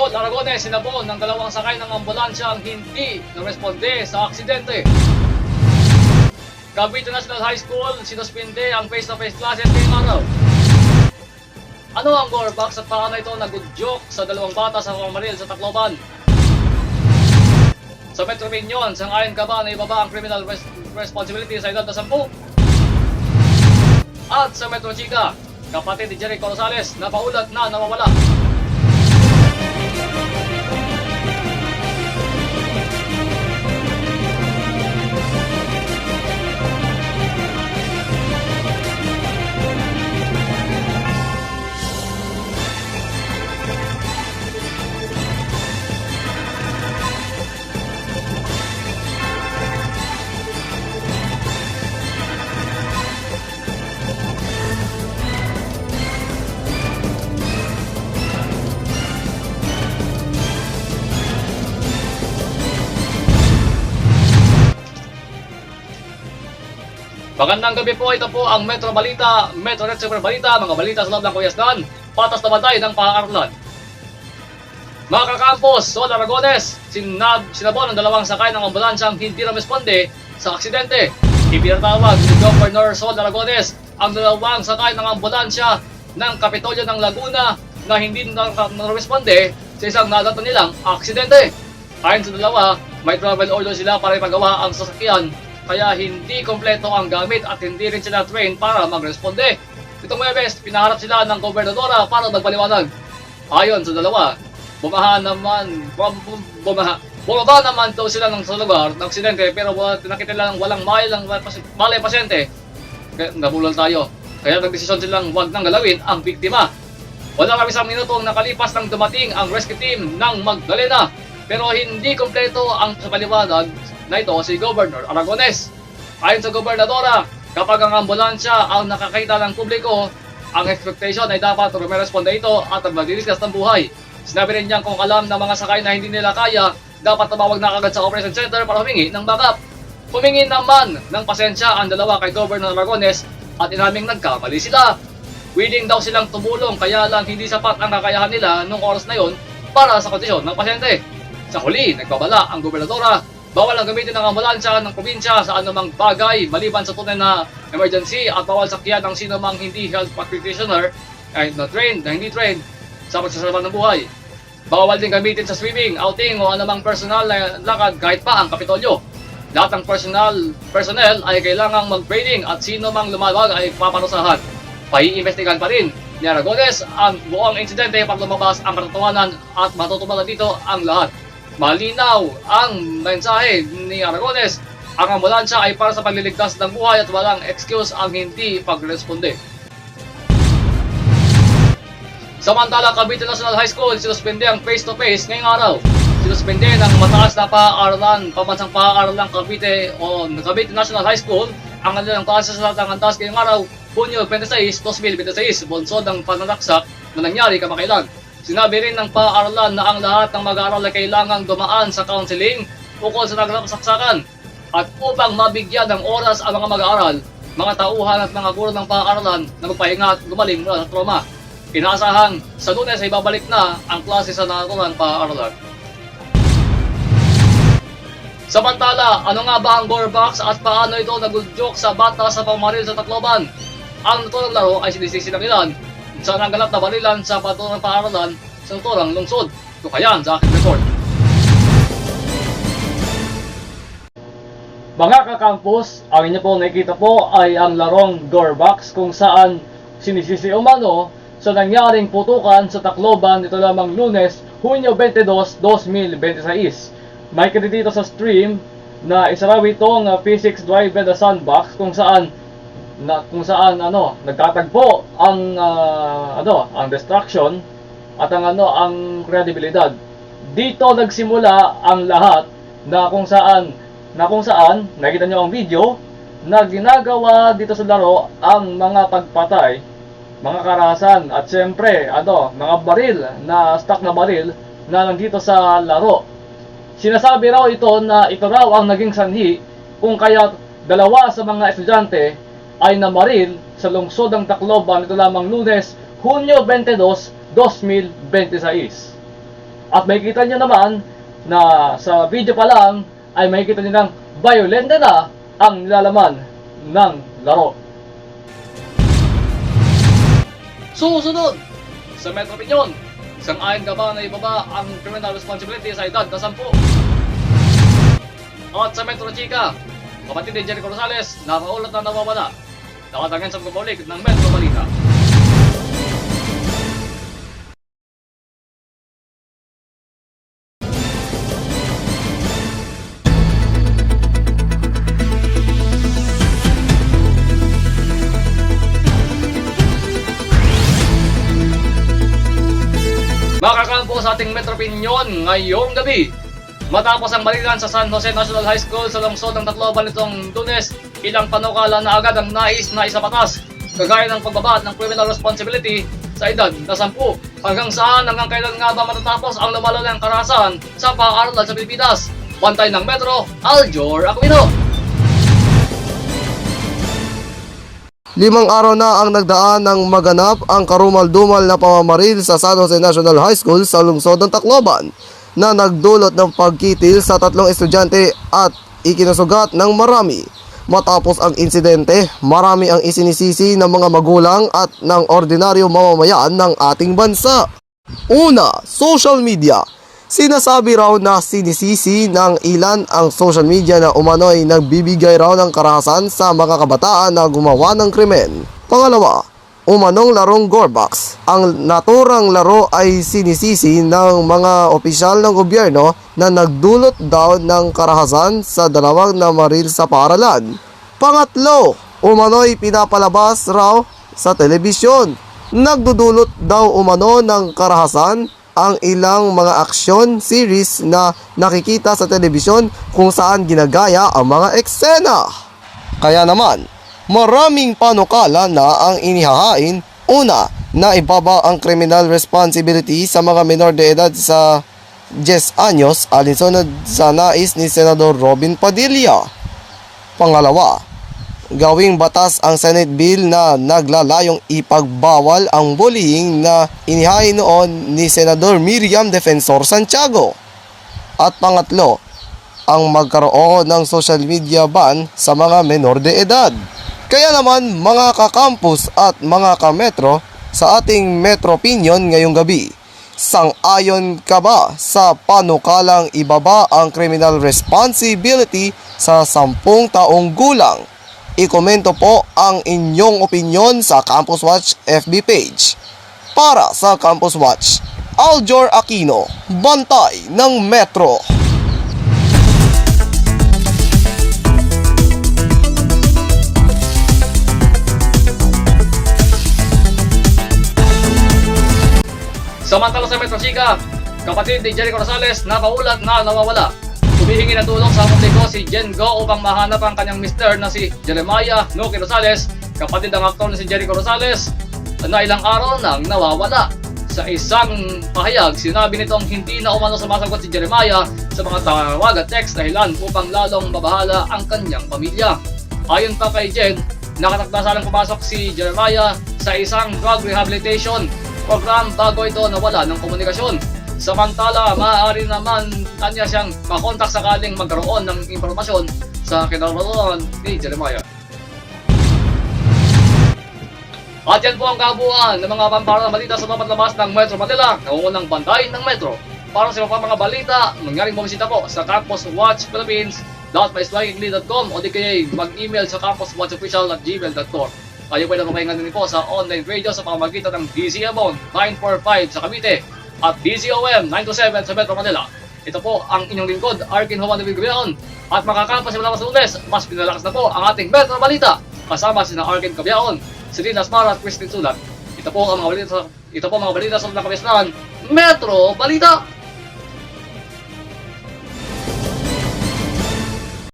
Sol Aragones sinabon ng dalawang sakay ng ambulansya ang hindi naresponde sa aksidente. Cavite National High School sinuspinde ang face-to-face classes ngayong araw. Ano ang gore box at paano ito nagudyok sa dalawang bata sa pamamaril sa Tacloban? Sa Metro Minion, sangayon ka ba na ibaba ang criminal responsibility sa edad na 10? At sa Metro Chica, kapatid ni Jericho Rosales na paulat na nawawala. Magandang gabi po, ito po ang Metro Balita, Metro Red Super Balita, mga balita sa loob ng Kuyasdan, patas na bantay ng pang-aaralan. Mga kakampos, Sol Aragones, sinabon ang dalawang sakay ng ambulansyang hindi responde sa aksidente. Ipinatawag ni Governor Sol Aragones ang dalawang sakay ng ambulansya ng Kapitolyo ng Laguna na hindi responde sa isang nadatan nilang aksidente. Ayon sa dalawa, may travel order sila para ipagawa ang sasakyan, kaya hindi kompleto ang gamit at hindi rin sila train para magresponde. Itong Webes, pinaharap sila ng gobernadora para magpaliwanag. Ayon sa dalawa, bumaba naman daw sila sa lugar ng aksidente pero nakita lang walang malay pasyente. Kaya nabulol tayo. Kaya nagdesisyon silang huwag nang galawin ang biktima. Wala kami isang minutong nakalipas nang dumating ang rescue team ng Magdalena. Pero hindi kompleto ang paliwanag na ito si Governor Aragones. Ayon sa gobernadora, kapag ang ambulansya ang nakakita ng publiko, ang expectation ay dapat rumeresponde ito at magdiliskas ng buhay. Sinabi rin niya kung alam ng mga sakay na hindi nila kaya, dapat tumawag na kagad sa operation center para humingi ng backup. Humingi naman ng pasensya ang dalawa kay Governor Aragones at inaming nagkamali sila. Willing daw silang tumulong kaya lang hindi sapat ang kakayahan nila noong oras na yon para sa kondisyon ng pasyente. Sa huli, nagbabala ang gobernadora, bawal ang gamitin ng ambulansya ng probinsya sa anumang bagay maliban sa tunay na emergency at bawal sakyan ng sino mang hindi health practitioner ay hindi trained sa pagsasalba ng buhay. Bawal din gamitin sa swimming, outing o anumang personal na lakad kahit pa ang Kapitolyo. Lahat ng personnel ay kailangang mag-training at sino mang lumabag ay paparusahan. Paiimbestigahan pa rin ni Aragones ang buong insidente para lumabas ang katotohanan at matutuparan dito ang lahat. Malinaw ang mensahe ni Aragones, ang ambulansya ay para sa pagliligtas ng buhay at walang excuse ang hindi pagresponde. Samantala, Cavite National High School sinuspende ang face-to-face ngayong araw. Sinuspende ng mataas na pamansang pang-aaralan Cavite o Cavite National High School ang kanilang taas sa ng taas ngayong araw, Hunyo 26, 2026, bunsod ng pananaksak na nangyari kamakailan. Sinabi rin ng paaralan na ang lahat ng mag-aaral ay kailangang dumaan sa counseling ukol sa nagsaksakan at upang mabigyan ng oras ang mga mag-aaral, mga tauhan at mga guro ng paaralan na magpahinga at gumaling mula sa trauma. Inaasahang sa Lunes ay babalik na ang klase sa naturang paaralan. Samantala, ano nga ba ang gore box at paano ito nagudyok sa bata sa pamamaril sa Tacloban? Ang naturang laro ay sinisisi ng ilan sa nangganap na barilan sa patunang paaralan sa naturang lungsod. Ito kaya sa aking report. Mga kakampus, ang inyo po nakikita po ay ang larong gore box kung saan sinisisi umano sa nangyaring putukan sa Tacloban ito lamang Lunes, Hunyo 22, 2026. May kita dito sa stream na isa raw itong physics drive by the sandbox kung saan nagtatagpo ang ang destruction at ang kredibilidad. Dito nagsimula ang lahat na kung saan nakita nyo ang video na ginagawa dito sa laro ang mga pagpatay, mga karahasan at siyempre mga baril na stock na baril na nandito sa laro. Sinasabi raw ito na ito raw ang naging sanhi kung kaya dalawa sa mga estudyante ay namaril sa lungsod ng Tacloban ito lamang Lunes, Hunyo 22, 2026. At makikita nyo naman na sa video pa lang ay makikita nyo ng violent na ang nilalaman ng laro. Susunod sa Metro Opinion, sang-ayon ka ba na ibaba ang criminal responsibility sa edad na 10? At sa Metro Chica, kapatid ni Jericho Rosales, nakaulat na nawawala. Nakatangan sa pagkabalik ng Metro Balita. Makakalpo sa ating Metro Opinion ngayong gabi. Matapos ang balikan sa San Jose National High School sa lungsod ng Tacloban nitong Lunes, ilang panukala na agad ang nais na isabatas, kagaya ng pagbaba ng criminal responsibility sa edad na 10. Hanggang kailan nga ba matatapos ang lumalalang karahasan sa pag-aaral sa Pilipinas? Bantay ng Metro, Aljor Aquino. 5 araw na ang nagdaan ng maganap ang karumal-dumal na pamamaril sa San Jose National High School sa lungsod ng Tacloban na nagdulot ng pagkitil sa 3 estudyante at ikinasugat ng marami. Matapos ang insidente, marami ang isinisisi ng mga magulang at ng ordinaryo mamamayan ng ating bansa. Una, social media. Sinasabi raw na sinisisi ng ilan ang social media na umano'y nagbibigay raw ng karahasan sa mga kabataan na gumawa ng krimen. Pangalawa, umanong larong Gorbox. Ang naturang laro ay sinisisi ng mga opisyal ng gobyerno na nagdulot daw ng karahasan sa dalawang namaril sa paaralan. Pangatlo, umano'y pinapalabas raw sa telebisyon. Nagdudulot daw umano ng karahasan ang ilang mga aksyon series na nakikita sa telebisyon kung saan ginagaya ang mga eksena. Kaya naman, maraming panukala na ang inihahain. Una, na ibaba ang criminal responsibility sa mga menor de edad sa 10 anyos alinsunod sa nais ni Senador Robin Padilla. Pangalawa, gawing batas ang Senate Bill na naglalayong ipagbawal ang bullying na inihain noon ni Senador Miriam Defensor Santiago. At pangatlo, ang magkaroon ng social media ban sa mga menor de edad. Kaya naman mga kakampus at mga kametro sa ating Metro Opinion ngayong gabi, sang-ayon ka ba sa panukalang ibaba ang criminal responsibility sa 10 taong gulang? I-komento po ang inyong opinyon sa Campus Watch FB page. Para sa Campus Watch, Aljor Aquino, Bantay ng Metro. Samantala sa Metro Chica, kapatid ni Jericho Rosales nakaulat na nawawala. Humihingi ng tulong sa publiko si Jen Go upang mahanap ang kanyang mister na si Jeremiah Nuki Rosales, kapatid ng aktor na si Jericho Rosales, na ilang araw nang nawawala. Sa isang pahayag, sinabi nitong hindi na umano sumasagot si Jeremiah sa mga tawag at text dahilan upang lalong mabahala ang kanyang pamilya. Ayon pa kay Jen, nakatakdasalang pumasok si Jeremiah sa isang drug rehabilitation program bago ito nawala ng komunikasyon. Samantala, maaari naman kanya siyang makontak sakaling magkaroon ng impormasyon sa kinaroroonan ni Jeremiah. At yan po ang kabuuan ng mga pamparang balita sa mga labas ng Metro Manila, nangungunang bantay ng Metro. Para sa mga balita, mangyaring bumisita po sa Campus Watch Philippines.mystrikingly.com o di kaya mag-email sa campuswatchofficial@gmail.com. Kayo pwede makahingan din po sa online radio sa pamamagitan ng DZMON 945 sa Cavite at DZOM 927 sa Metro Manila. Ito po ang inyong lingkod, Arkin Juan de Vigaon. At makakampas sa mga Lunes, mas pinalakas na po ang ating Metro Balita kasama sina Arkin Cabiaon, Selena Asmara at Christine Sulat. Ito po ang mga balita sa Metro Balita.